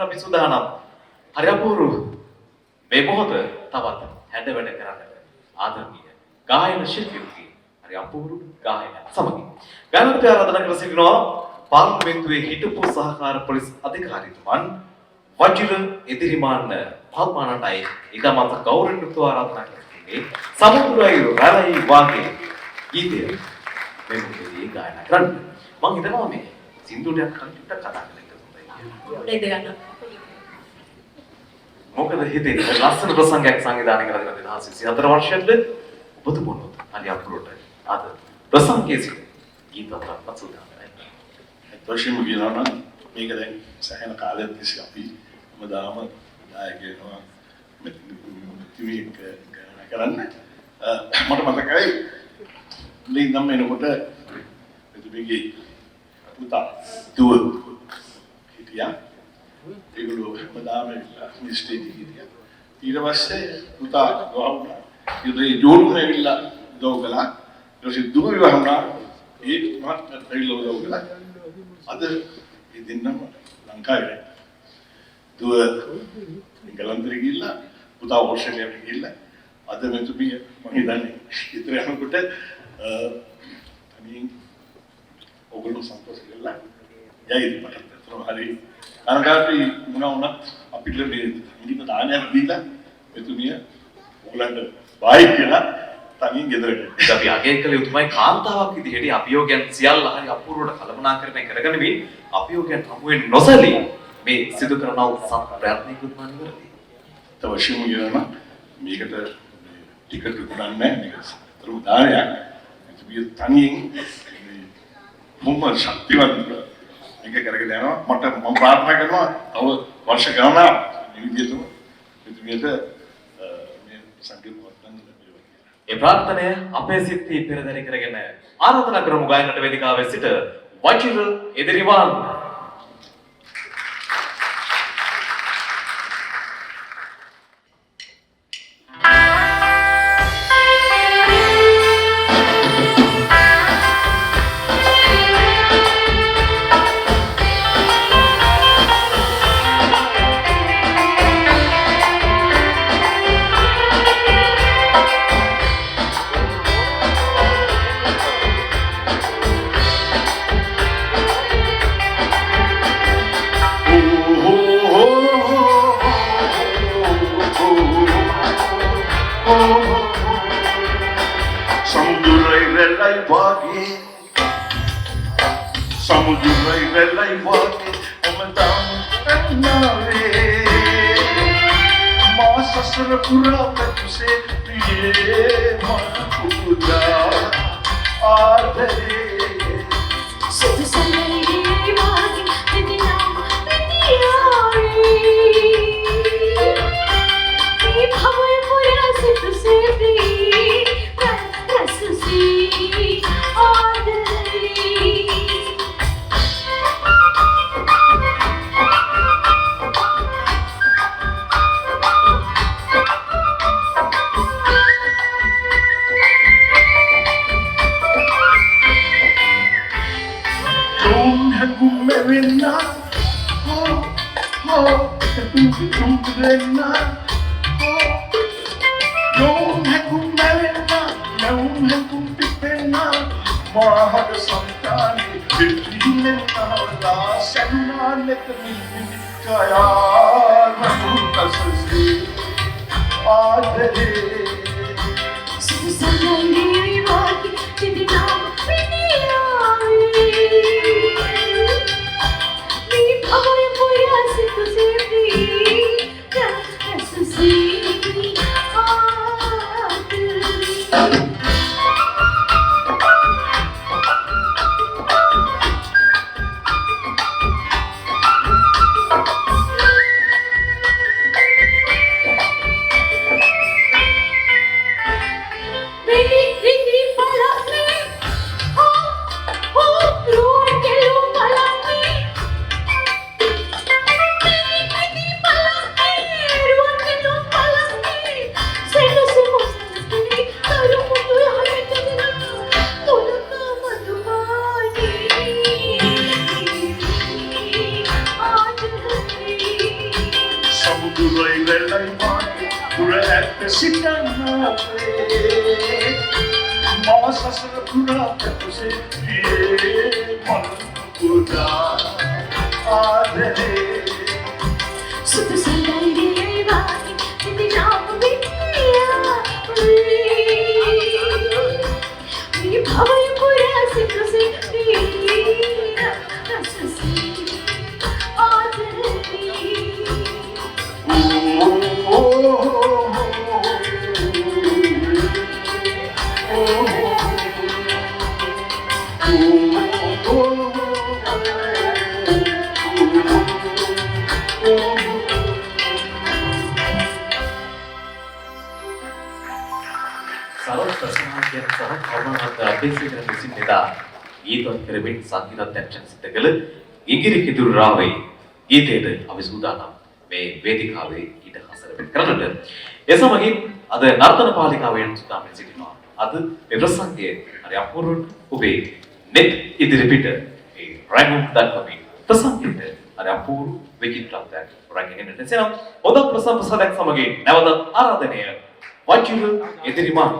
අපි සූදානම්. හරි අපූර්ව. මේ මොහොත තවත් හැඩ වැඩ කරන්නට ආදරණීය ගායන ශිල්පියෙකුගේ හරි අපූර්ව ගායන සමගින් ගායනට ආරාධනා කර සිටිනවා පාර්ලිමේන්තුවේ හිටපු සහකාර පොලිස් අධිකාරීතුමන් වජිර එදිරිමාන්න පල්මානටයි ඉදමත ගෞරවණීය ආරාධනා කරන්නේ සමුද්‍රයි රැළයි වාගේ ගීතය මේ මොකදදී ගායනා කරන්න මම හිතනවා මේ සින්දුවට කන්ටිට කතා කරන්න හොඳයි කියලා. මොකද හිතේ ලස්සන ප්‍රසංගයක් සංවිධානය කරලා 2024 වර්ෂයේදී ඔබතුමනොත් අලි අප්ලෝඩ් අද ප්‍රසංගයේ සිට ගීතයක් පසුදානවා. දර්ශන විලාන මේක දැන් සෑහෙන කාලයක් තිස්සේ අපි හැමදාම දායකයන්ව ටීවී කරන්න මට මතකයි ලින්නම් එනකොට මෙතුමිගේ පුතා දුව හිටියා ඒගොල්ලෝ හැමදාම ස්ටේජ් එකේ ඊට පස්සේ පුතා ගහුණා ඉතින් ජෝරුම ඇවිල්ලා උදව් කළා ඊට පස්සේ දුව විවාහ වුණා ඒ මාත් ඇවිල්ලා උදව් කළා අද මේ දෙන්නම ලංකාවේ දුව ඉංගලන්තෙට ගිහිල්ලා පුතා ඕස්ට්‍රේලියාවට ගිහිල්ලා අද මෙතුමිය මම හිතන්නේ ඉතින් යනකොට අනින් ඔයගොල්ලෝ සන්තෝෂ වෙලා යයිද මට හරි අරගාපි මොනවා අපිට මේ ඉංග්‍රීසි දානයක් දීලා මෙතුමිය ඕගලන්ට බයි කියලා තනින් ගෙදරට අපි අගය කළ යුතුමයි කාන්තාවක් විදිහට අභියෝගයන් සියල්ල හරි අපූර්වට කළමනාකරණය කරගෙන මේ අභියෝගයන් හමුවෙන් නොසලී මේ සිදු කරන උත්සාහ ප්‍රයත්නයකුත් මානවරදී තවශ්‍යම කියනවා මේකට ටිකට් දුන්නා නැහැ මේක තරු දානයක් මෙතුමිය තනියෙන් මොම ශක්තිවත් මේක කරගෙන යනවා මට මම ප්‍රාර්ථනා කරනවා තව වර්ෂ ගණනක් මේ විදිහටම මෙතුමියට මේ සංගීත වර්ධන ඒ ප්‍රාර්ථනය අපේ සිත්ති පෙරදරි කරගෙන ආරාධනා කරමු ගායනට වේදිකාවේ සිට වජිර එදිරිමාන් සුරයි වෙලයි මාගේ පුර ඇත්ත සිතන්නාවේ මම සසර පුරා කැපුසේ පියේ මන පුරා ආදරේ සුදු සඳයිගේ වාගේ ඉතිනාම විද්‍යා මේ භවය පුරා සිතසේ ගීතවත් කරමින් සංගීතඥයන් සිද්ධ කළ ඉංගිරි කිදුරු රාවේ ගීතයට අපි සූදානම් මේ වේදිකාවේ ඊට හසරපත් කරන්නට. ඒ සමගින් අද නර්තන පාලිකාවෙන් සූදානම් සිටිනවා. අද මේ ප්‍රසංගයේ හරි අපූර්වට ඔබේ net ඉදිරිපිට ඒ රැඟුම් දක්වමින් ප්‍රසංගයට හරි අපූර්ව විචිත්‍රත්වයක් රැගෙන එන්නට සෙනම් හොඳ ප්‍රසංගසදක් සමගින් නැවත ආරාධනය වචිර ඉදිරිමාන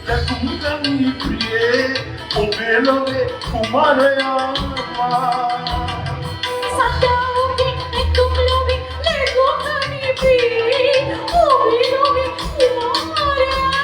ලකුණු ප්‍රියේ ඔබේ ලොවේ කුමාරයා සතාවගේ එක්කම ලොවේ ලකුණු ප්‍රියේ ඔබේ ලොවේ කුමාරයා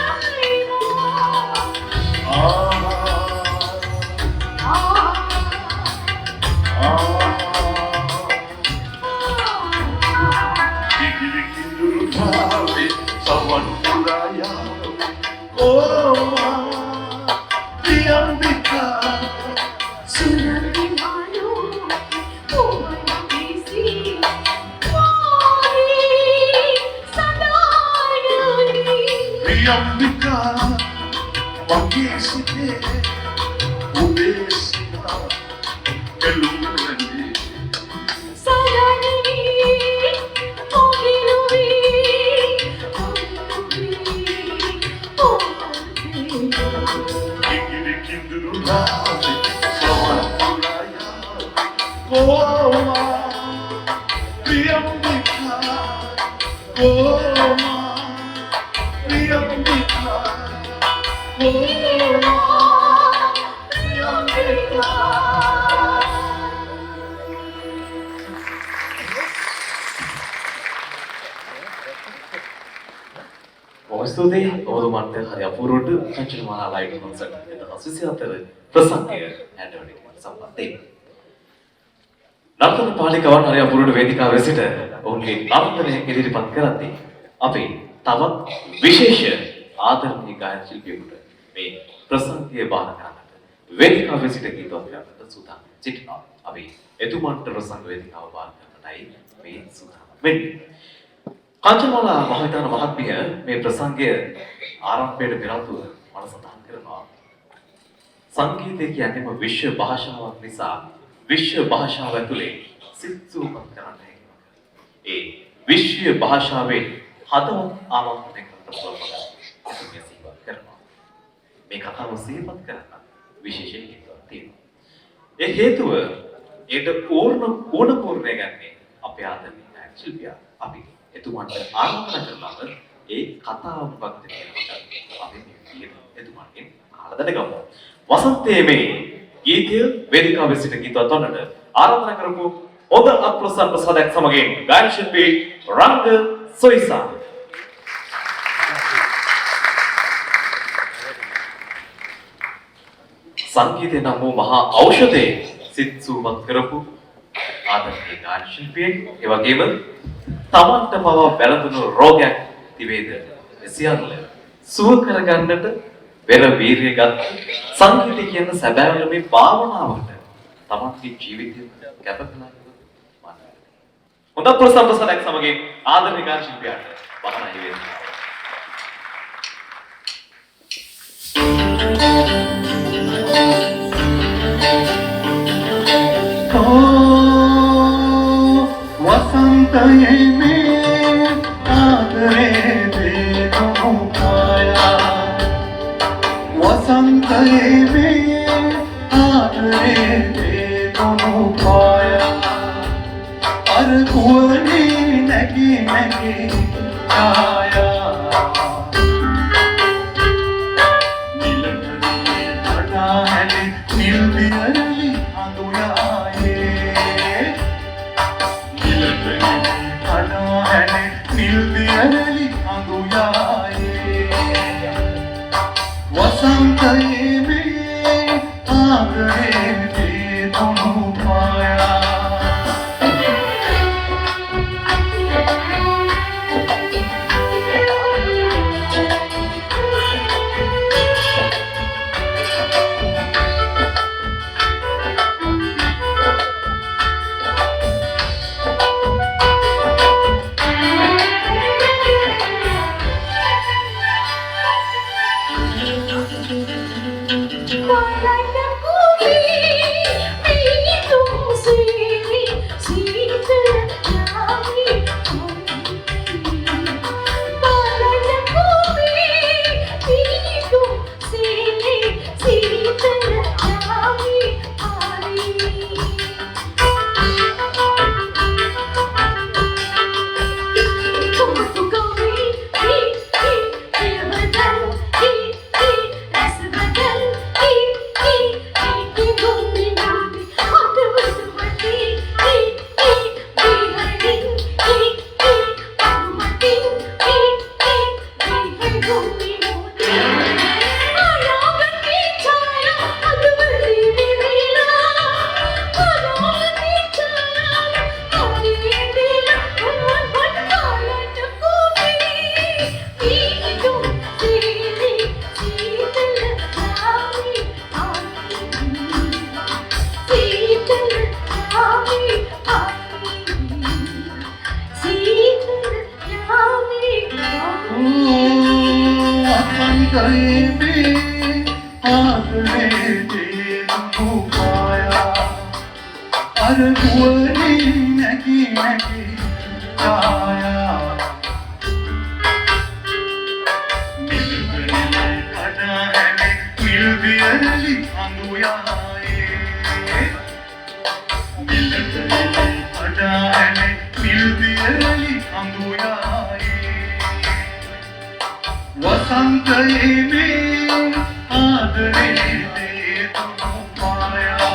ස්තුතියි ඔබතුමාට හරි අපූර්වට පංචමාලා ලයිව් කොන්සර්ට් 2024 ප්‍රසංගය හැඩවැඩි සම්බන්ධයෙන් නර්තන පාලිකාවන් හරි අපූර්වට වේදිකාවේ සිට ඔවුන්ගේ නර්තනය ඉදිරිපත් කරද්දී අපි තවත් විශේෂ ආදරණීය ගායන ශිල්පියෙකුට මේ ප්‍රසංගය බාර ගන්නට වේදිකාවේ සිට ගීතවත් ගන්නට සූදානම් සිටිනවා. අපි එතුමන්ට ප්‍රසංග වේදිකාව බාර ගන්නටයි මේ සූදානම් වෙන්නේ. කාංචනමාලා මහවිතාන මහත්මිය මේ ප්‍රසංගය ආරම්භයට පෙර ආතුව මම සඳහන් කරනවා සංගීතය කියන්නේම විශ්ව භාෂාවක් නිසා විශ්ව භාෂාව ඇතුලේ සිත්සුවපත් කරන්න හැකියාව. ඒ විශ්ව භාෂාවේ හදවත් ආමන්ත්‍රණය කරන්න පුළුවන් බව සිහිපත් කරනවා. මේ කතාව සිහිපත් කරන්න විශේෂ හේතුවක් තියෙනවා. ඒ හේතුව ඒට ඕනපූර්ණය ගන්නේ අපේ ආදරණීය ශිල්පියා අපි එතුමන්ට ආරාධනා කරනවද ඒ කතාව මොකක්ද කියලා අපි මේ විදිහට එතුමන්ගෙන් අහලා දැනගමු. වසන්තයේ මේ ගීතය වේදිකාවේ සිට ගීතවත් වන්නට ආරාධනා කරමු. හොඳ අත්ප්‍රසන්න ප්‍රසාදයක් සමගින් ගායන ශිල්පී රංග සොයිසා. සංගීතය නම් වූ මහා ඖෂධයේ සිත් සූපත් කරපු ආදරණීය ගායන ශිල්පියෙක් ඒ වගේම තමන්ට පවා වැළඳුණු රෝගයක් තිබේද සියල්ල සුව කරගන්නට පෙර වීරිය ගත් සංගීතය කියන සැබෑවම මේ භාවනාවට තමන්ගේ ජීවිතය කැප කළා කියලා මම හොඳ ප්‍රසන්නසලක් සමගින් ආදරණීය ගායන ශිල්පියාට වහනා වේදිකාව. वसंतये में आदरे देखो पाया वसंतये में आदरे देखो पाया और कुवनी नगी नगी आया नीलकरी घटा है नील बियरली आंदुयाए Nildiarali anduyaye Vasantaye mein aagre de dono paya වසන්තයේ මේ ආදරේ දෙනු පායා අර නුවරින් නැගී නැගී ඡායා නිල්වැලි කඩාහැලි නිල්වියලි අඳුයායේ නිල්වැලි කඩාහැලි නිල්වියලි අඳුයායේ වසන්තයේ මේ ආදරේ දෙනු පායා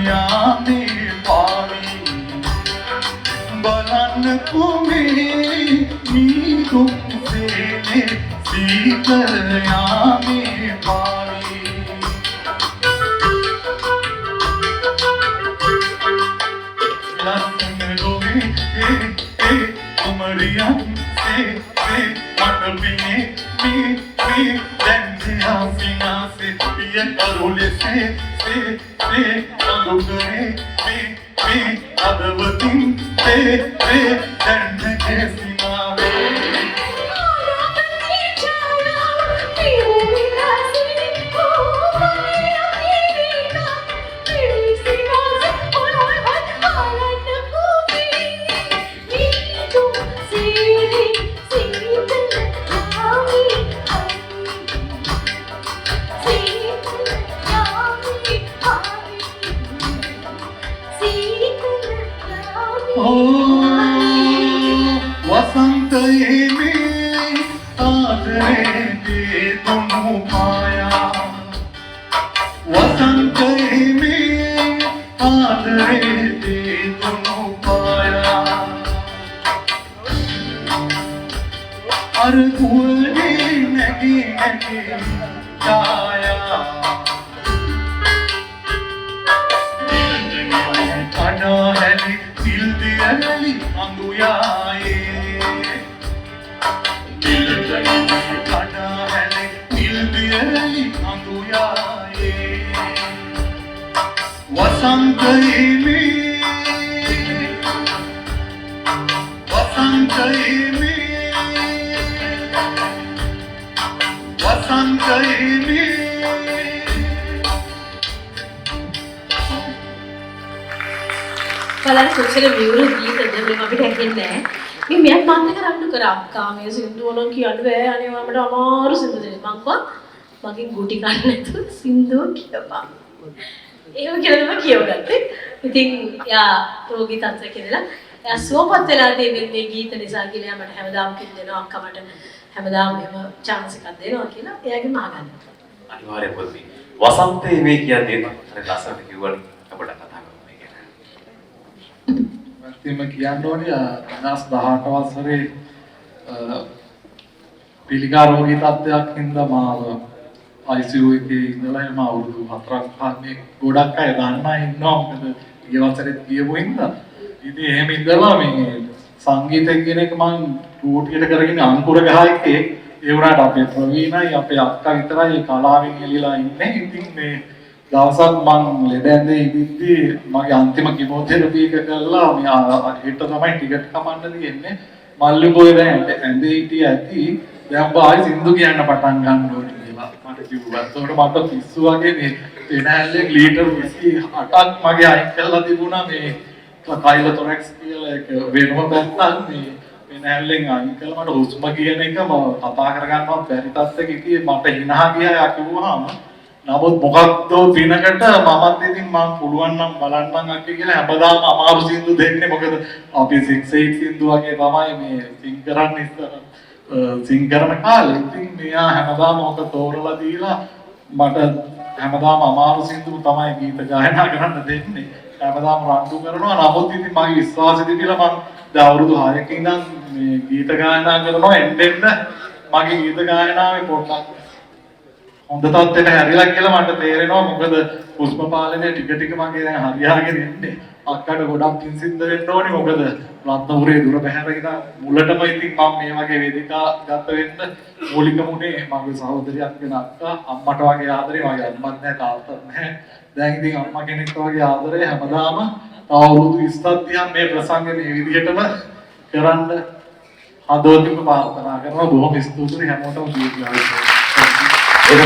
याने पानी බලන්න කුමේ නීතුම් සේනේ සීතල යාමේ පානි ලස්සන ලෝවේ කුමරියන් සේ මට පිනේ මේ දැන් සිනාසේ පිය කරුලේ සේ අඳුරේ මේ අදවතින් දැන් කැසිනාවේ वसंतये में आदरे देनु पाया वसंतये में आदरे देनु पाया अर कुए नगी नगी छाया कड़ा हैली दिल दियली अंगुयाए वसंतये में वसंतये में බලන්න කොච්චර විවෘත ගීතද මේ අපිට ඇහෙන්නේ නැහැ. මේ මෙයක් මාත් කරන්න කරා අක්කා මේ සින්දු වල කියන්න බෑ අනේ මට අමාරු සින්දු දෙන්න. මං කිව්වා මගෙන් ගුටි ගන්න නැතුව සින්දු කියපන්. ඒක කියලා තමයි කියවගත්තේ. ඉතින් යා රෝගී තත්ත්වයක ඉඳලා යා සුවපත් වෙලා තියෙන මේ ගීත නිසා කියලා මට හැමදාම කිව්වෙනවා අක්කා මට හැමදාම එහෙම chance එකක් දෙනවා කියලා. එයාගෙන් අහගන්න. අනිවාර්යයෙන්ම පොඩි වසන්තයේ මේ කියන්නේ අර ලස්සනට කිව්වනේ අපිට කතා කරමු මේ ගැන. මම කියන්න ඕනේ 2018 වසරේ පිළිකා රෝගී තත්ත්වයක් හින්දා මාව ICU එකේ ඉඳලා මම අවුරුදු 4ක් මේ ගොඩක් අය දන්නා ඉන්නවා මොකද ඊය වසරේ කියපු හින්දා ඉතින් එහෙම ඉඳලා මේ සංගීතය කියන එක මම ඩියුටියට කරගෙන අංකුර ගහයක ඒ වුණාට අපේ ප්‍රවීණයි අපේ අක්කා විතරයි කලාවෙන් එළිලා ඉන්නේ. ඉතින් මේ දවසක් මම ලෙඩ ඇඳේ ඉඳිද්දී මගේ අන්තිම කිමෝതെරපි එක කළා මේ හෙට තමයි ටිකට් කමන්න තියෙන්නේ. මල්ලි බෝයි දැන් ඇඳේ හිටිය ඇති දැන් බායි සින්දු කියන්න පටන් ගන්න ඕනේ කියලා මට කිව්වා. ඒකට මට පිස්සු වගේ මේ පෙනහැල්ලේ ලීටර් 28ක් මගේ අයින් කරලා තිබුණා මේ කයිලොතොරැක්ස් කියලා එක වෙනම පැත්තක් මේ පෙනහැල්ලෙන් අයින් කළා මට හුස්ම කියන එක මම කතා කරගන්නවත් බැරි තත්ත්වෙක හිටියේ මට hina ගියා යා කිව්වහම නමුත් මොකක්ද දිනකට මමත් ඉතින් මම පුළුවන් නම් බලන්නම් අක්කේ කියලා හැමදාම අමාරු සින්දු දෙන්නේ මොකද අපි 6-8 සින්දු වගේ තමයි මේ සිං කරන්න ඉස්සර සිං කරන කාලේ ඉතින් මෙයා හැමදාම ඔක තෝරලා දීලා මට හැමදාම අමාරු සින්දු තමයි ගීත ගායනා කරන්න දෙන්නේ හැමදාම රණ්ඩු කරනවා නමුත් ඉතින් මගේ විශ්වාසෙ තිබිලා මම දැන් අවුරුදු 6ක ඉඳන් මේ ගීත ගායනා කරනවා එන්න මගේ ගීත ගායනාවේ පොඩ්ඩක් හොඳ තත්ත්වයට හැරිලා කියලා මට තේරෙනවා. මොකද පුෂ්ප පාලනේ ටික මගේ දැන් හරියාගෙන එන්නේ. අක්කට ගොඩක් පිංසින්ද වෙන්න ඕනේ. මොකද රත්නපුරේ දුර බැහැර ඉඳන් මුලටම ඉතින් මම මේ වගේ වේදිකා ගත වෙන්න මූලිකම උනේ මගේ සහෝදරියක් වෙන අක්කා. අම්මට වගේ ආදරේ මගේ අම්මත් නැහැ තාත්තත් නැහැ. දැන් ඉතින් අම්මා කෙනෙක් වගේ ආදරේ හැමදාම තව අවුරුදු 20ක් තියන් මේ ප්‍රසංගය මේ විදිහටම කරන්න හදවතින්ම ප්‍රාර්ථනා කරනවා. බොහොම ස්තුතියි හැමෝටම දීර්ඝායුෂ. ඒ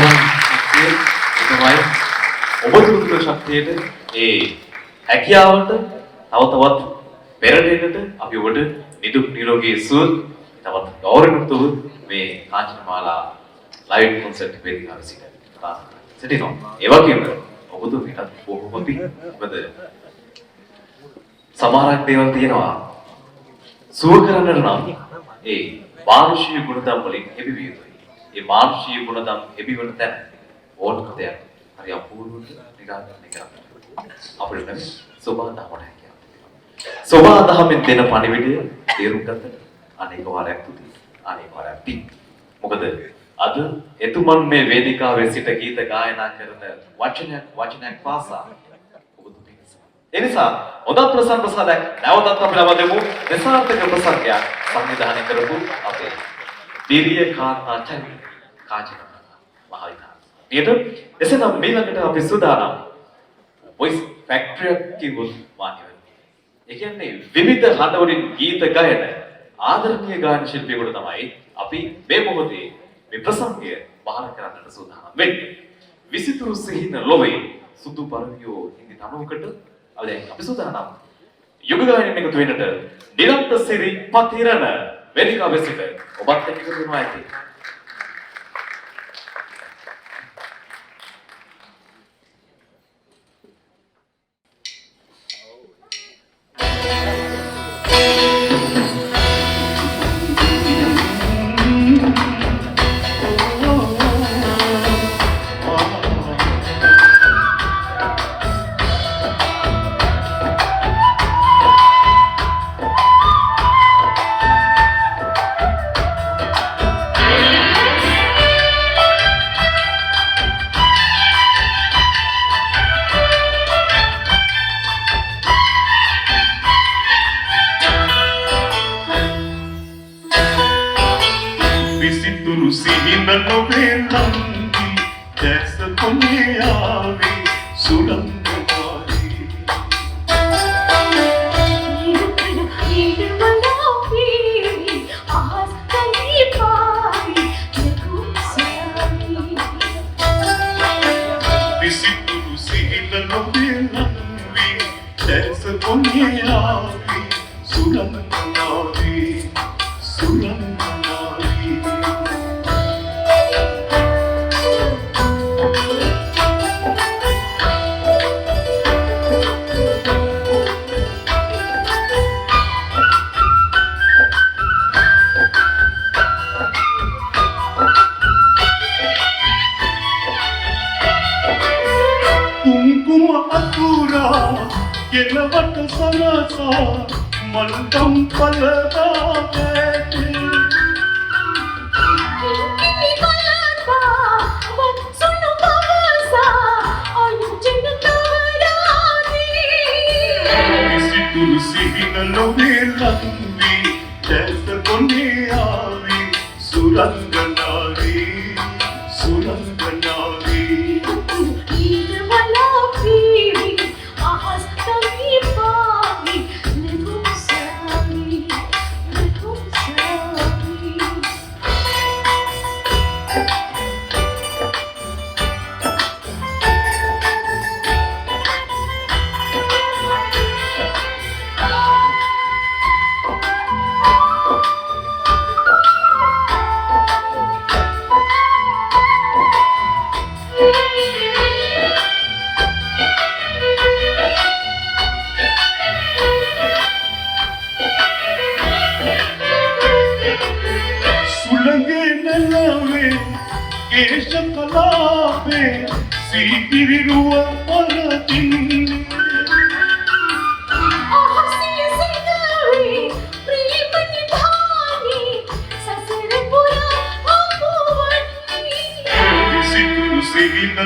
තමයි ඔබ තුළ ශක්තියට ඒ හැකියාවට තව තවත් පෙරදෙන්නට අපි ඔබට නිදුක් නිරෝගී සුව තවත් ගෞරවණීය මේ කාංචනමාලා ලයිව් කොන්සර්ට් වේදිකාවේ සිටිනවා. ඒ වගේම ඔබතුමීටත් බොහොම පිං. මොකද සමහරක් දේවල් තියෙනවා සුව කරන්නට නම් ඒ මානුෂීය ගුණධම් වලින් එබිවිය යුතුයි. ඒ මානුෂීය ගුණධම් එබිවන තැන ඕනම දෙයක් හරි අපූර්වට නිරාකරණය කරන්න. අපිට නම් සෝබා දහමට හැකියාව තියෙනවා. සෝබා දහමෙන් දෙන පණිවිඩය තේරුම් ගන්නට අනේක වාරයක් තුති. අනේක වාරයක් පිං. මොකද අද එතුමන් මේ වේදිකාවේ සිට ගීත ගායනා කරන වචනයක් පාසා ඔබතුමී නිසා. ඒ නිසා හොඳ ප්‍රසන්න ප්‍රසාදයක් නැවතත් අපි ලබා දෙමු. දෙසාර්ථක ප්‍රසංගයක් සංවිධානය කරපු අපේ දීර්ය කාන්තා චරිත කාජනමාලා මහවිහාර. ඊට එසේනම් ඊළඟට අපි සූදානම් වොයිස් ෆැක්ටරියක් කිව්වොත් මාන්‍ය වෙනවා. ඒ කියන්නේ විවිධ හඬ වලින් ගීත ගායන ආදරණීය ගායන ශිල්පියෙකුට තමයි අපි මේ මොහොතේ මේ ප්‍රසංගය බාර කරන්නට සූදානම් වෙන්නේ. විසිතුරු සිහින ලොවේ සුදු පරවියෝ හිඳි තනුවකට අපි සූදානම් යුග ගායනයෙන් එකතු වෙන්නට නිරන්ත සිරි පතිරණ වේදිකාවේ සිට ඔබත් එක්ක එකතු වෙනවා ඇති.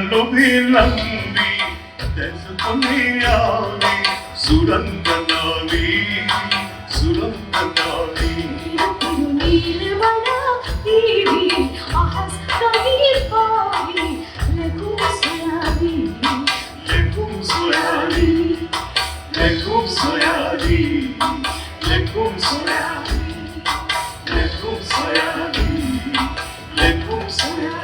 ලොවේ ලම්වී දැස කොමියාවී සුරංගනාවී සුරංගනාවී Lekum soyari, lekum soyari, lekum soyari, lekum soyari, lekum soyari.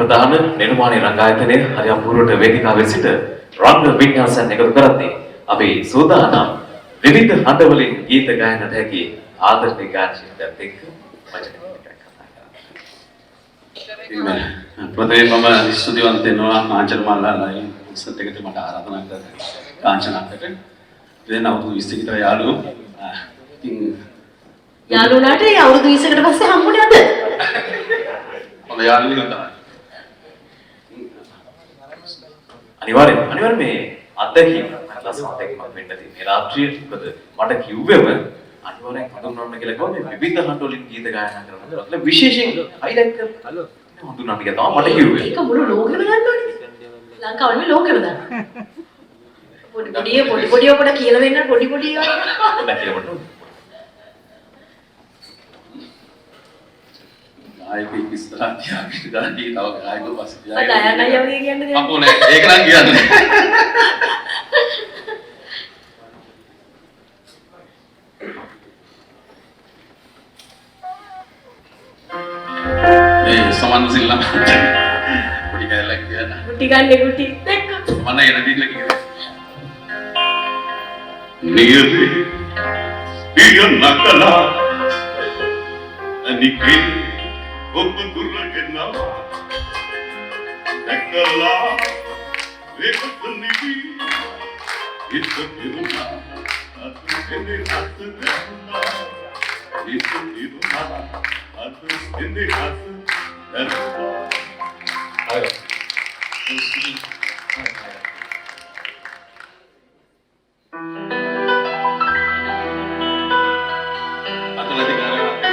ප්‍රධාන නිර්මාණ රංගායතනයේ හරි අපූර්වට වේදිකාවේ සිට රංග වින්‍යාසයන් එකතු කරද්දී අපි සූදානම් විවිධ හඬවලින් ගීත ගායනට හැකි ආදරණීය ගායක ශිල්පියෙක් එක්ක වචන ටිකක් කතා කරමු. ප්‍රථමයෙන්ම ස්තුතිවන්ත වෙනවා කාංචන මල්ලාලයි උත්සවයට එකට මට ආරාධනා කරලා කාංචනාකට. දැන් අවුරුදු 20 කට යාළුවෝ. ඉතින් යාළුවලාට අවුරුදු 20කට පස්සේ හම්බුනේ අද. හොඳ යාළුවෙක් තමයි. අනිවාර්යෙන් මේ අත්දැකීම ලස්සනක් වෙන්න තියෙන. මේ රාත්‍රියේ මොකද මට කිව්වෙම අනිවාර්යෙන් හඳුන්වන්න කියලා කිව්වා මේ විවිධ හඬ වලින් ගීත ගායනා කරනවා. એટલે විශේෂයෙන් highlight කරලා හඳුන්වන්න කියලා තමයි මට කිව්වේ. ඒක මුළු ලෝකෙම දන්නවනේ. ලංකාවල මේ ලෝකෙම දන්නවා. පොඩි ඔබට කියලා වෙන්න පොඩි වගේ. නැතිවට. ආයෙත් ඉස්සරහ තියාගෙන ගානදී තව ආයෙත් පස්සේ මම දයන්න අයියා වගේ කියන්න දෙයක්. අපෝ නෑ ඒක නම් කියන්නේ. මේ සමන් සිල්ලා පොඩි කැලක් කියන. ගුටි ගන්න ගුටි දැක්ක. මම එන දිල්ල කිව්වා. නියති පියන් නකලා අනිකේ ඔබ දුර්ලගෙනවා නකලා වේකත් නිවි ඉත පිරුණා අතුකෙනේ අත දැන්නා ඉත පිරුණා අතුකෙනේ අත දැන්නා අය අතලදී කරනවා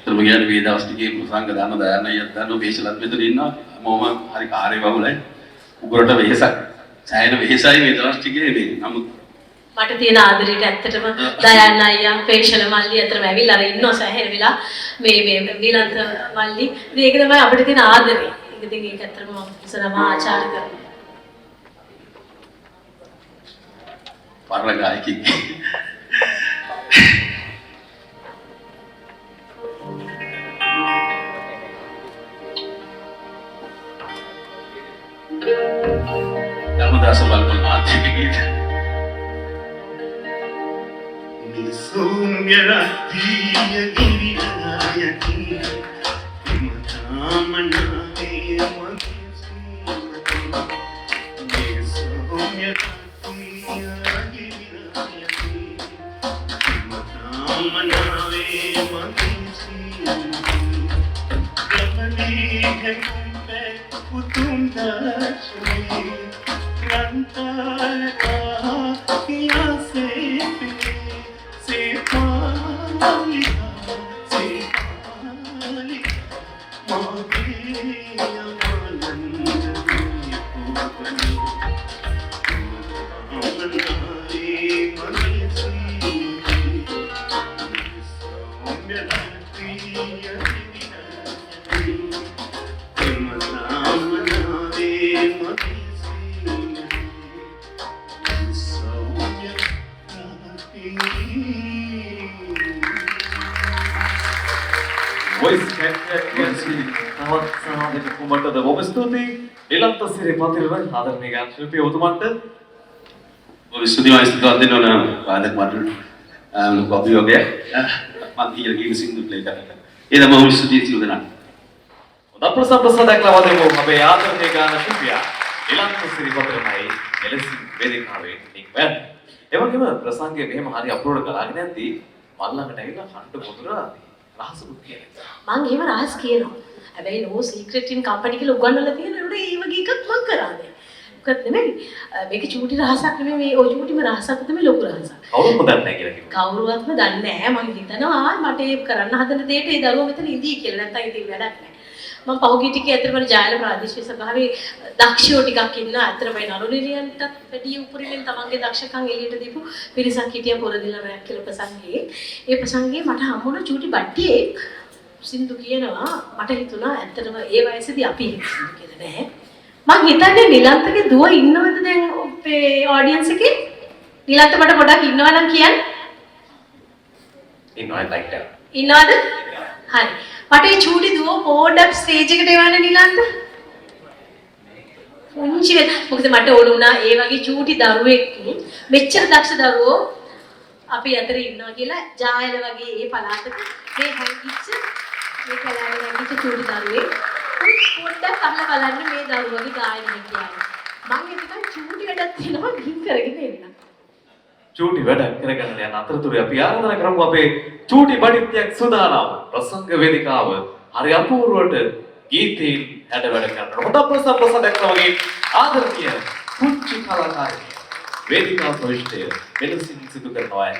terus begini di dawes ටිකේ ප්‍රසංග දාන දායනයක් දාන වේශලත් මෙතන ඉන්නවා මොම හරි කාර්ය බහුලයි උගරට වෙහසක් සෑහෙන වෙහසයි මේ දවස් ටිකේ මේ නමුත් මට තියෙන ආදරයට ඇත්තටම දයන්න අයියා පේෂල මල්ලි අතරම ඇවිල්ලා අර ඉන්නවා සෑහෙන වෙලා මේ විලන්ත මල්ලි ඉතින් ඒක තමයි අපිට තියෙන ආදරේ. ඉතින් ඒක ඇත්තටම මම ඉස්සරහම ආචාර කරනවා. පරණ ගායකයෙක් ධර්මදාස වල්පල් මාත්‍රික ගීත Sungguh dia gini ayati Mata voice actor කියන්නේ තවත් සාධක කුමටද බොහොම ස්තුතියි එලන්ත සිරි පතිරව ආදරණීය ගාන ශිල්පී ඔබතුමන්ට और स्टूडियो में स्थित होते हैं ना वादक मॉडल लोग अभियोग है मानती है कि सिंधु प्ले कर रहा है ये तो बहुत स्टूडियो चल रहा है උදා ප්‍රසන්නසදක් ලබදෙමු අපේ ආදරණීය ගාන ශිල්පියා එලන්ත සිරි පතිරමයි එලෙසින් වේදිකාවේ නික්මයන් ඒ වගේම ප්‍රසංගයේ මෙහෙම හරි අප්ලෝඩ් කරලාගෙන යද්දී මල්ලකට ඇවිල්ලා කන්ට පොදුරා රහසකුත් කියනවා මං එහෙම රහස් කියනවා. හැබැයි no secret in company කියලා උගන්වලා තියෙන උඩ ඒ වගේ එකක් මං කරන්නේ. මොකද නෙමෙයි මේක චූටි රහසක් නෙමෙයි මේ ඔය චූටිම රහසක් තමයි ලොකු රහසක්. කවුරුත් දන්නේ නැහැ කියලා කිව්වා. කවුරුවත්ම දන්නේ නැහැ. මං හිතනවා මට ඒ කරන්න හදන දෙයට ඒ දරුවා මෙතන ඉඳී කියලා. නැත්තම් ඉතින් වැඩක් නැහැ. මම පහුගිය ටිකේ ඇත්තටම ජායල ප්‍රාදේශීය සභාවේ දක්ෂයෝ ටිකක් ඉන්නවා. ඇත්තටම ඒ නළුනිලියන්ටත් වැඩි උපරිමෙන් තමන්ගේ දක්ෂකම් එළියට දීපු පිරිසක් හිටියා පොරදිලා රැක් කියලා ප්‍රසංගයේ. ඒ ප්‍රසංගයේ මට හම්බුණා චූටි බට්ටියෙක් සින්දු කියනවා මට හිතුණා ඇත්තටම ඒ වයසේදී අපි සින්දු කියලා නැහැ. මං හිතන්නේ නිලන්තගේ දුව ඉන්නවද දැන් අපේ ඔඩියන්ස් එකේ? නිලන්ත මට පොඩක් ඉන්නවා නම් කියන්න. ඉන්නවා ලයිට් එක. ඉන්නවද? හරි. මට ඒ චූටි දුව පොඩක් ස්ටේජ් එකට එවන්න නිලන්ත. පුංචි මොකද මට ඕන වුණා ඒ වගේ චූටි දරුවෙක් මෙච්චර දක්ෂ දරුවෝ අපි අතර ඉන්නවා කියලා ජායල වගේ ඒ පළාතක මේ හැංගිච්ච මේ කලාවේ හැංගිච්ච චූටි දරුවෙක් පොඩ්ඩක් අහලා බලන්න මේ දරුවගේ ගායනය කියන්නේ. මම හිතනවා චූටි වැඩක් තියෙනවා ගිහින් කරගෙන එන්න. චූටි වැඩ කරගන්න යන අතරතුරේ අපි ආරාධනා කරමු අපේ චූටි බඩිත්‍යක් සුදානම් ප්‍රසංග වේදිකාව හරි අපූර්වට ගීතීන් හැඩ වැඩ කරන හොඳ ප්‍රසන්නයක් වගේ ආදරණීය පුංචි කලාකාරිය වේදිකා ප්‍රවිෂ්ඨය මෙලෙසින් සිදු කරනවා.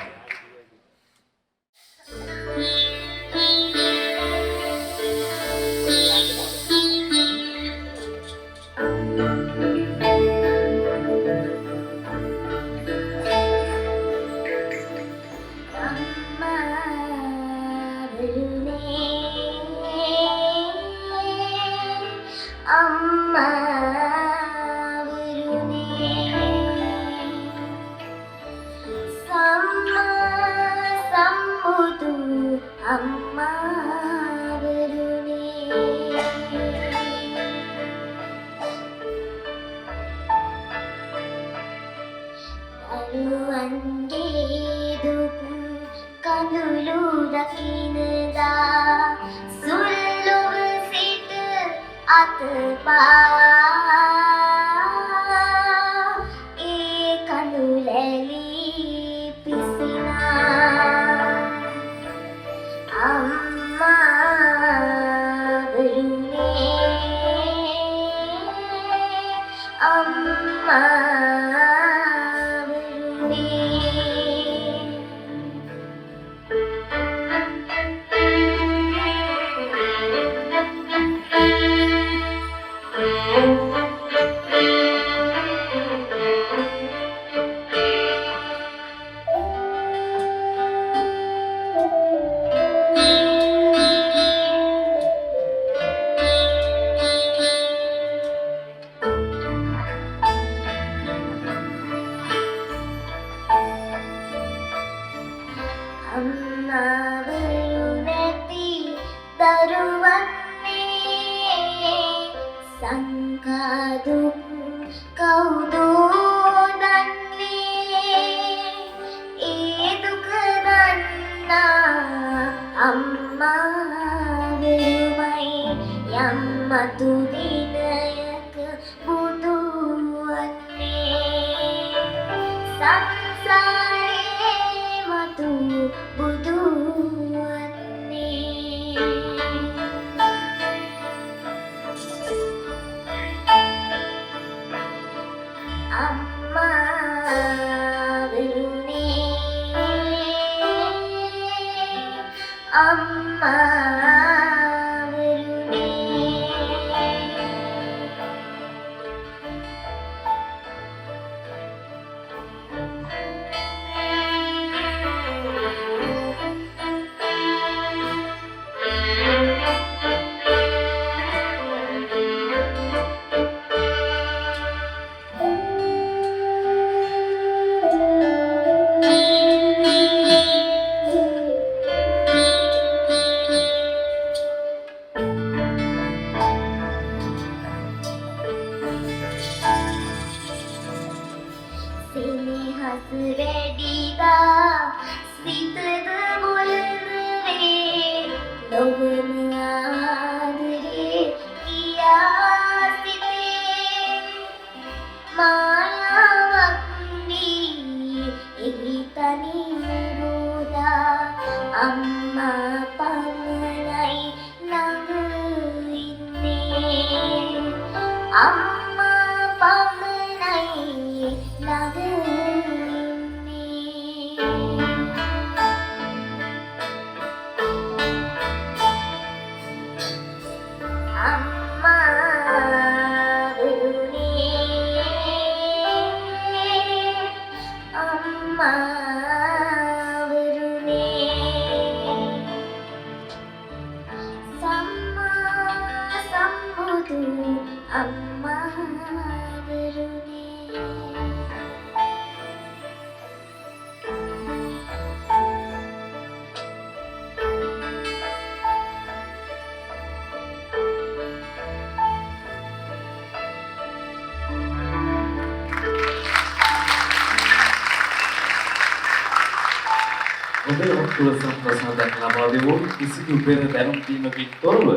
ඔබේ ඔක්කුලසම් ප්‍රසාදයක් ලබා දෙමු කිසිදු පෙර දැනුම් දීමකින් තොරව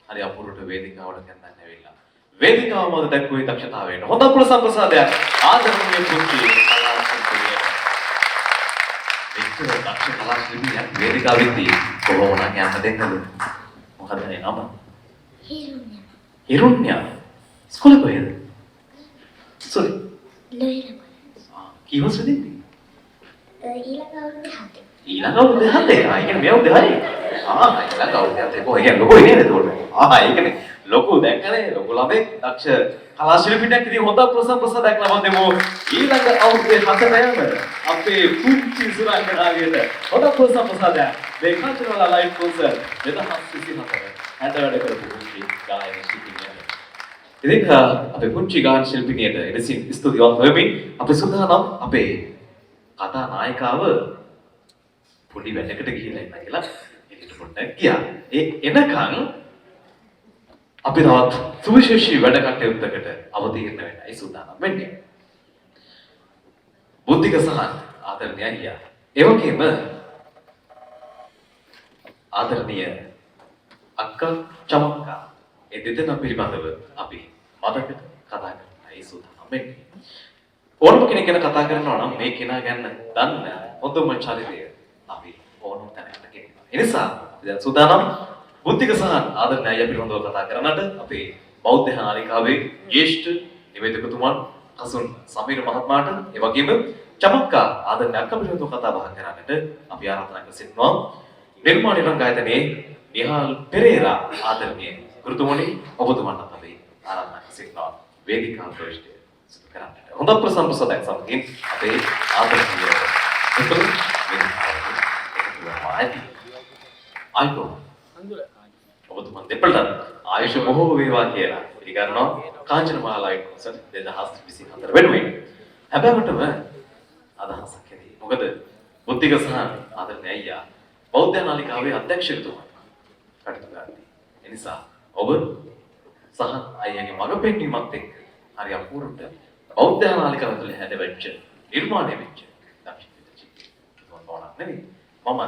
හරි අපුරට වේදිකාවට කැඳන්න ඇවිල්ලා වේදිකාව මත දක්වපු දක්ෂතාවයෙන් හොඳ ඔක්කුලසම් ප්‍රසාදයක් ආදරණීය පුංචි කලාශිල්පිනිය වික්ටර් දක්ෂ කලාශිල්පිනියක් වේදිකාවෙදී කොහොම නම් යන්න දෙන්නද මොකද ඒ නම හිරුන්‍ය ස්කෝලේ කොහෙද සෝරි කීවස් වෙදින්නේ ඊළඟ අවුරුද්දේ හතේ. ඒ කියන්නේ මේ අවුරුද්දේ හරි. ඊළඟ අවුරුද්දේ හතේ කොහේ කියන්නේ ලොකු නේද ඒතකොට. ඒ කියන්නේ ලොකු දැක්කනේ ලොකු ළමෙක් දක්ෂ කලා ශිල්පියෙක් ඉතින් හොඳ ප්‍රසන්නයක් ලබා දෙමු. ඊළඟ අවුරුද්දේ හතට යන අපේ පුංචි සුරංගනාවියට හොඳ ප්‍රසන්නයක්. මේ කල්චරල් ලයිව් කොන්සර්ට් 2024 හැඩ වැඩ කරපු පුංචි ගායන ශිල්පිනියක්. ඉතින් අපේ පුංචි ගායන ශිල්පිනියට එලෙසින් ස්තුතිවන්ත වෙමින් අපි සුදානම් අපේ කතා නායිකාව පොඩි වැඩකට ගිහිල්ලා ඉන්න කියලා එළියට පොඩ්ඩක් ගියා. ඒ එනකන් අපි තවත් සුවිශේෂී වැඩ කටයුත්තකට අවතීර්ණ වෙන්නයි සූදානම් වෙන්නේ. බුද්ධික සහ ආදරණීය අයියා. ඒ වගේම ආදරණීය අක්කා චමක්කා. ඒ දෙදෙනා පිළිබඳව අපි මතකට කතා කරන්නයි සූදානම් වෙන්නේ. ඕනම කෙනෙක් ගැන කතා කරනවා නම් මේ කෙනා ගැන දන්න හොඳම චරිතය අපි ඕනම තැනකට ගෙනියනවා. ඒ නිසා අපි දැන් සූදානම් බුද්ධික සහ ආදරණීය අයියා පිළිබඳව කතා කරන්නට අපේ බෞද්ධ නාලිකාවේ ජ්‍යෙෂ්ඨ නිවේදකතුමන් කසුන් සමීර මහත්මයාට ඒ වගේම චමක්කා ආදරණීය අක්කා පිළිබඳව කතා බහ කරන්නට අපි ආරාධනා කර සිටිනවා. නිර්මාණ රංගායතනයේ නිහාල් පෙරේරා ආදරණීය ගුරුතුමනි ඔබතුමන්ට අපි ආරාධනා කර සිටිනවා වේදිකාව ප්‍රවේශය සිදු කරන්නට. හොඳ ප්‍රසන්නසයක් සමගින් අපේ ආදරණීය මිතුරු ආයිකෝ ඔබතුමන් දෙපළට ආයුෂ බොහෝ වේවා කියලා පිළිගන්නවා කාංචනමාලා ලයිව් කොන්සර්ට් 2024 වෙනුවෙන්. හැබැයිවටම අදහසක් ඇති. මොකද බුද්ධික සහ ආදරණීය අයියා බෞද්ධ නාලිකාවේ අධ්‍යක්ෂකතුමා කටයුතු කරන්නේ. ඒ නිසා ඔබ සහ අයියාගේ මඟ පෙන්වීමත් එක්ක හරි අපූර්වට බෞද්ධ නාලිකාව තුළ හැදෙච්ච නිර්මාණය වෙච්ච දක්ෂ නෙවෙයි. මම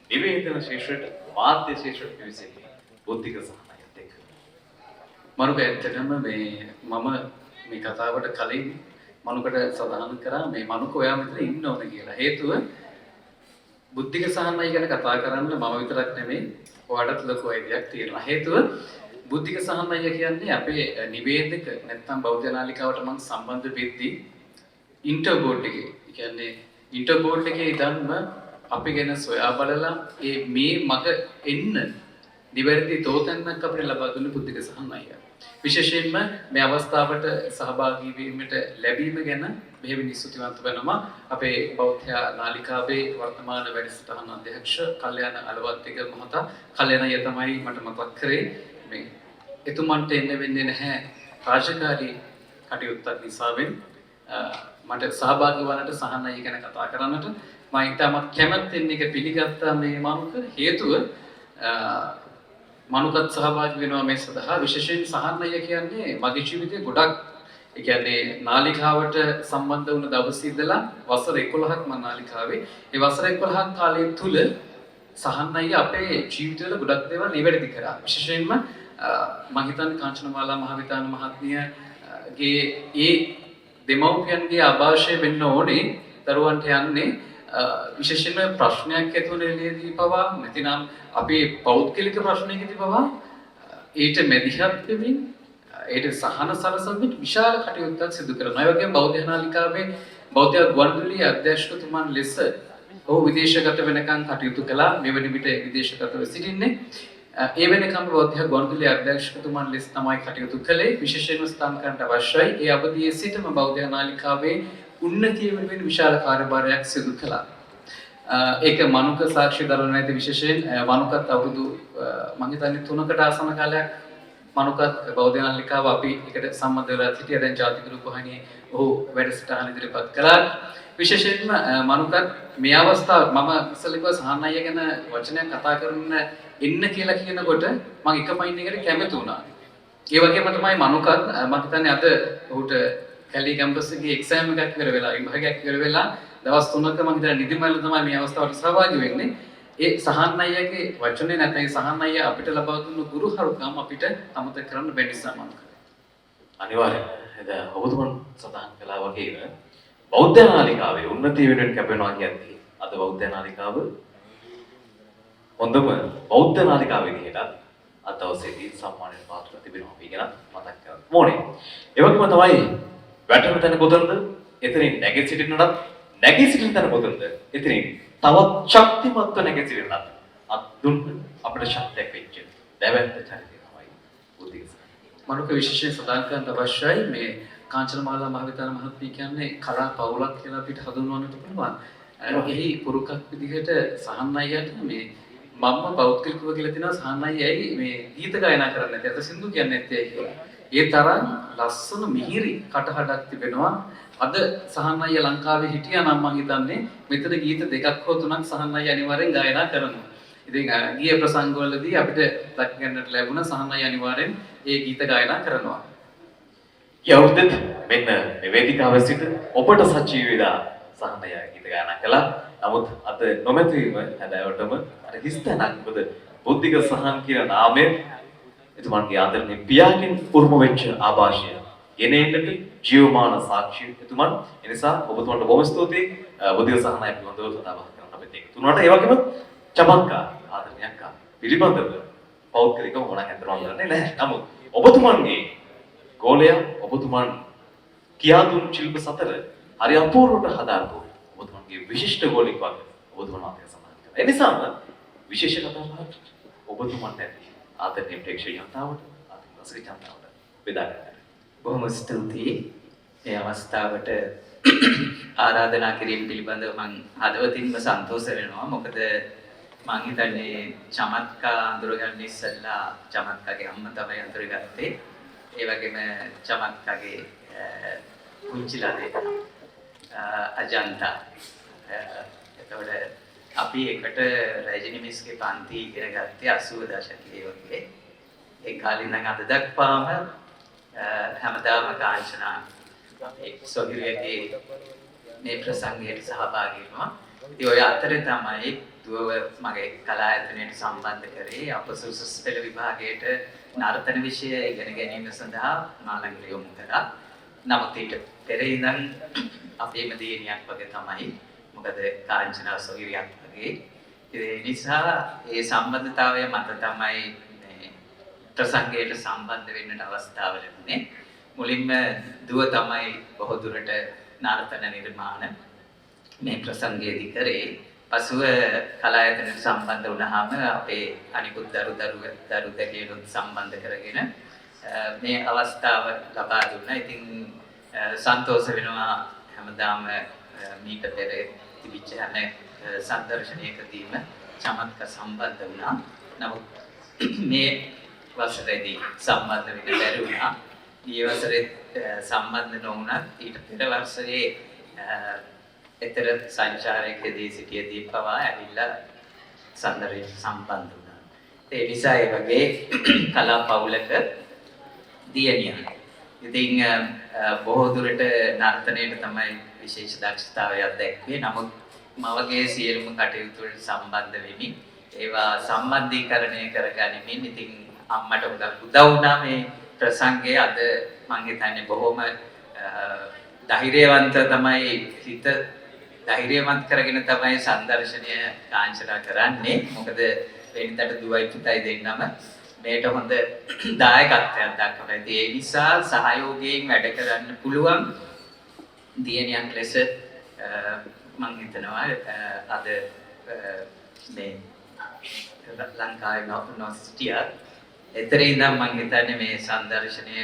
නිවේදන ශිෂ්‍යට මාධ්‍ය ශිෂ්‍යට පිවිසෙන්නේ බුද්ධික සහනයත් එක්ක. මනුක ඇත්තටම මේ මම මේ කතාවට කලින් මනුකට සඳහන් කරා මේ මනුක ඔයා මෙතන ඉන්න ඕන කියලා. හේතුව බුද්ධික සහනය ගැන කතා කරන්න මම විතරක් නෙමෙයි ඔයාලට ලොකු අයිතියක් තියෙනවා. හේතුව බුද්ධික සහනය කියන්නේ අපේ නිවේදක නැත්නම් බෞද්ධ නාලිකාවට මම සම්බන්ධ වෙද්දී ඉන්ටර්බෝඩ් එකේ කියන්නේ ඉන්ටර්බෝඩ් එකේ ඉඳන්ම අපි ගැන සොයා බලලා මේ මග එන්න නිවැරදි තෝතැන්නක් අපිට ලබා දුන්න බුද්ධික සහනය. විශේෂයෙන්ම මේ අවස්ථාවට සහභාගී වීමට ලැබීම ගැන මෙහෙම ස්තුතිවන්ත වෙනවා අපේ බෞද්ධ නාලිකාවේ වර්තමාන වැඩසටහන අධ්‍යක්ෂ කල්යාණ අලවත්තික මහතා. කල්යාණ අය තමයි මට මතක් කරේ මේ එතුමන්ට එන්න වෙන්නේ නැහැ රාජකාරී කටයුත්තක් නිසාවෙන් මට සහභාගී වන්නට සහනය ගැන කතා කරන්නට මම ඉතාමත් කැමැත්තෙන් එක පිළිගත්තා මේ මනුක. හේතුව මනුකත් සහභාගී වෙනවා මේ සඳහා. විශේෂයෙන් සහනය කියන්නේ මගේ ජීවිතේ ගොඩක් ඒ කියන්නේ නාලිකාවට සම්බන්ධ වුණ දවසේ ඉඳලා වසර 11ක් මම නාලිකාවේ. ඒ වසර 11ක් කාලය තුල සහනය අපේ ජීවිතවල ගොඩක් දේවල් නිවැරදි කරා. විශේෂයෙන්ම මම හිතන්නේ කාංචනමාලා මහවිතාන මහත්මියගේ ඒ දෙමව්පියන්ගේ ආభాෂය වෙන්න ඕනේ දරුවන්ට යන්නේ විශේෂයෙන්ම ප්‍රශ්නයක් ඇති වුණ වෙලේදී පවා නැතිනම් අපේ පෞද්ගලික ප්‍රශ්නයකදී පවා ඊට මැදිහත් වෙමින් ඒට සහන සලසමින් විශාල කටයුත්තක් සිදු කරනවා. ඒ වගේම බෞද්ධ නාලිකාවේ බෞද්ධ ගුවන්විදුලි අධ්‍යක්ෂකතුමන් ලෙස ඔහු විදේශගත වෙනකන් කටයුතු කළා. මෙවැනි විට විදේශගතව සිටින්නේ. ඒ වෙනකම් බෞද්ධ ගුවන්විදුලි අධ්‍යක්ෂකතුමන් ලෙස තමයි කටයුතු කළේ. විශේෂයෙන්ම ස්ථාන කරන්නට අවශ්‍යයි. ඒ අවධියේ සිටම බෞද්ධ නාලිකාවේ උන්නතිය වෙනුවෙන් විශාල කාර්යභාරයක් සිදු කළා. ඒක මනුක සාක්ෂි දරන නැති විශේෂයෙන් මනුකත් අවුරුදු මම හිතන්නේ 3කට ආසන්න කාලයක් මනුකත් බෞද්ධ නාලිකාව අපි එකට සම්බන්ධ වෙලා සිටියා. දැන් ජාතික රූපවාහිනියේ ඔහු වැඩසටහන ඉදිරිපත් කළා. විශේෂයෙන්ම මනුකත් මේ අවස්ථාව මම ඉස්සෙල්ලා සහන් අයියා ගැන වචනයක් කතා කරන්න එන්න කියලා කියනකොට මම එක පයින් එකට කැමති වුණා. ඒ වගේම තමයි මනුකත් මම හිතන්නේ අද ඔහුට කැලි කැම්පස් එකේ එක්සෑම් එකක් ඉවර වෙලා විභාගයක් ඉවර වෙලා දවස් 3ක මම හිතන්නේ නිදිමල තමයි මේ අවස්ථාවට සහභාගී වෙන්නේ. ඒ සහන් අයියාගේ වචනේ නැත්නම් සහන් අයියා අපිට ලබා දුන්නු ගුරුහරුකම් අපිට අමතක කරන්න බැරි නිසා මම අනිවාර්යෙන් එද ඔබතුමන් සඳහන් කළා වගේම බෞද්ධ නාලිකාවේ උන්නතිය වෙනුවෙන් කැපෙනවා කියන්නේ අද බෞද්ධ නාලිකාව හොඳම බෞද්ධ නාලිකාව විදිහට අද දවසේදී සම්මානයට පාත්‍ර තිබෙනවා අපි ගැන මතක් කරගන්න ඕනේ. ඒ වගේම තමයි වැටෙන තැන කොතනද? එතනින් නැගී සිටින්නත් නැගී සිටින තැන කොතනද? එතනින් තවත් ශක්තිමත්ව නැගී සිටින්නත් අත් දුන්න අපිට ශක්තියක් වෙච්ච දැවැන්ත චරිතය තමයි බුද්ධික. මනුක විශේෂයෙන් සඳහන් කරන්න අවශ්‍යයි මේ කාංචනමාලා මහවිතාන මහත්මිය කියන්නේ කලා පවුලක් කියලා අපිට හඳුන්වන්නට පුළුවන්. එහි පුරුකක් විදිහට සහන් අයියට මේ මම්ම පෞද්ගලිකව කියලා තියෙනවා සහන් අයියයි මේ ගීත ගායනා කරන්නේ නැති අත සින්දු කියන්නේ නැත්තේ කියලා. ඒ තරම් ලස්සන මිහිරි කටහඬක් තිබෙනවා. අද සහන් අයියා ලංකාවේ හිටියා නම් මම හිතන්නේ මෙතන ගීත දෙකක් හෝ තුනක් සහන් අයියා අනිවාර්යෙන් ගායනා කරනවා. ඉතින් ගිය ප්‍රසංගවලදී අපිට දක්වන්නට ලැබුණ සහන් අයියා අනිවාර්යෙන් ඒ ගීත ගායනා කරනවා. යවුදත් මෙන්න මේ වේදිකාවේ සිට ඔබට සජීවීලා සහන් අයියා ගීත ගායනා කළා. නමුත් අද නොමැතිවීම හැබැයිවටම අර හිස්තැනක් මොකද බුද්ධික සහන් කියන නාමය එතුමන්ගේ ආදරණීය පියාගෙන් උරුම වෙච්ච ආభాෂය ගෙනෙන්නට ජීවමාන සාක්ෂි එතුමන්. ඒ නිසා ඔබතුමන්ට බොහොම ස්තුතියි බුද්ධික සහන් අයියා පිළිබඳව කතා බහ කරන්න අපිට එක්ක තුනට. ඒ වගේම චමත්කාර ආදරණීයක් පිළිබඳව පෞද්ගලිකව මොනක් අතරම කරන්නේ නැහැ. නමුත් ඔබතුමන්ගේ ගෝලයා ඔබතුමන් කියා දුන් ශිල්ප සතර හරි අපූර්වට හදාරපු ඔබතුමන්ගේ විශිෂ්ට ගෝලෙක් වගේ ඔබතුමන් අපේ සමාජ කරා. ඒ නිසාම විශේෂ කතාවක් ඔබතුමන්ට ඇති ආදරණීය ප්‍රේක්ෂක යන්තාවට ආදිවාසී ජනතාවට බෙදා ගන්න. බොහොම ස්තුතියි මේ අවස්ථාවට ආරාධනා කිරීම පිළිබඳව මම හදවතින්ම සන්තෝෂ වෙනවා. මොකද මම හිතන්නේ චමත්කා අඳුරගන්න ඉස්සෙල්ලා චමත්කාගේ අම්මා තමයි අඳුරගත්තේ. ඒ වගේම චමත්කාගේ පුංචිලා දෙන්නා අජන්තා. එතකොට අපි එකට රජිනි මිස්ගේ පන්ති ඉගෙන ගත්තේ 80 දශකයේ වගේ. ඒ කාලේ ඉඳන් අද දක්වාම හැමදාම කාංචනා සොහිරියගේ මේ ප්‍රසංගයට සහභාගී වෙනවා. ඉතින් ඔය අතරේ තමයි දුව මගේ කලායතනයට සම්බන්ධ කරේ. අප සුසස් පෙළ විභාගයට නර්තන විෂය ඉගෙන ගැනීම සඳහා මාළංග යොමු කරා. නමුත් ඊට පෙර ඉඳන් අපේම දියණියක් වගේ තමයි. මොකද කාංචනා සොහිරියක් වගේ. ඒ නිසා ඒ සම්බන්ධතාවය මත තමයි ප්‍රසංගයට සම්බන්ධ වෙන්නට අවස්ථාව ලැබුණේ. මුලින්ම දුව තමයි බොහෝ දුරට නර්තන නිර්මාණ මේ ප්‍රසංගයේදී කරේ. පසුව කලායතනයට සම්බන්ධ වුණාම අපේ අනිකුත් දරු දෙවියන්ට සම්බන්ධ කරගෙන මේ අවස්ථාව ලබා දුන්නා. ඉතින් සන්තෝෂ වෙනවා හැමදාම මීට පෙර තිබිච්ච හැම සංදර්ශනයකදීම චමත්ක සම්බන්ධ වුණා. නමුත් මේ වසරේදී සම්බන්ධ වෙන්න බැරි වුණා. ඊ වසරේ සම්බන්ධ නොවුණත් ඊට පෙර වසරේ එතර සංචාරයකදී සිටියදී පවා ඇවිල්ලා සම්දර්ශනයට සම්බන්ධ වුණා. ඒ නිසා ඒ වගේ කලා පවුලක දියණියක්. ඉතින් බොහෝ දුරට නර්තනයට තමයි විශේෂ දක්ෂතාවයක් දැක්වේ. නමුත් මවගේ සියලුම කටයුතු වලට සම්බන්ධ වෙමින් ඒවා සම්බන්ධීකරණය කරගනිමින් ඉතින් අම්මට උදව් වුණා මේ ප්‍රසංගයේ. අද මම හිතන්නේ බොහොම ධෛර්යවන්ත තමයි හිත ධෛර්යමත් කරගෙන තමයි සංදර්ශනය කාංචනා කරන්නේ. මොකද වෙනින්දට දුවයි පුතයි දෙන්නම මේට හොඳ දායකත්වයක් දක්වලා ඉතින් ඒ නිසා සහයෝගයෙන් වැඩ කරන්න පුළුවන් දියණියක් ලෙස මම හිතනවා අද මේ ලංකාවේ නොසිටියා. එතරම් ඉඳන් මම හිතන්නේ මේ සංදර්ශනය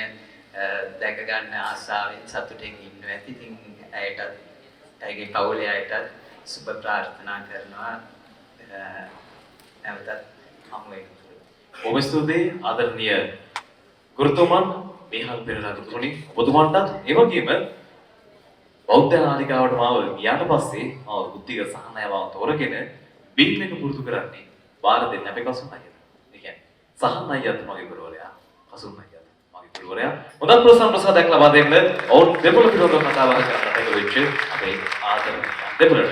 දැක ගන්න ආසාවෙන් සතුටින් ඉන්නවා ඇති. ඉතින් ඇයටත් ඇයගේ පවුලේ අයටත් සුබ ප්‍රාර්ථනා කරනවා. නැවතත් හමු වෙමු. බොහොම ස්තුතියි ආදරණීය ගුරුතුමන් මේහල් පෙරේරා ගුරුතුමනි ඔබතුමන්ටත් ඒ වගේම බෞද්ධ නාලිකාවට මාව ගියාට පස්සේ මාව බුද්ධික සහනයව තෝරගෙන බිම් එක පුරුදු කරන්නේ බාර දෙන්න අපේ කසුන් අයියට. ඒ කියන්නේ සහන් අයියත් මගේ ගුරුවරයා, කසුන් අයියත් මගේ ගුරුවරයා. හොඳ ප්‍රසන්න ප්‍රසාදයක් ලබා දෙන්න ඔවුන් දෙපොළ පිළිබඳව කතා බහ කරන්නට වෙච්ච අපේ ආදරණීය දෙපොළට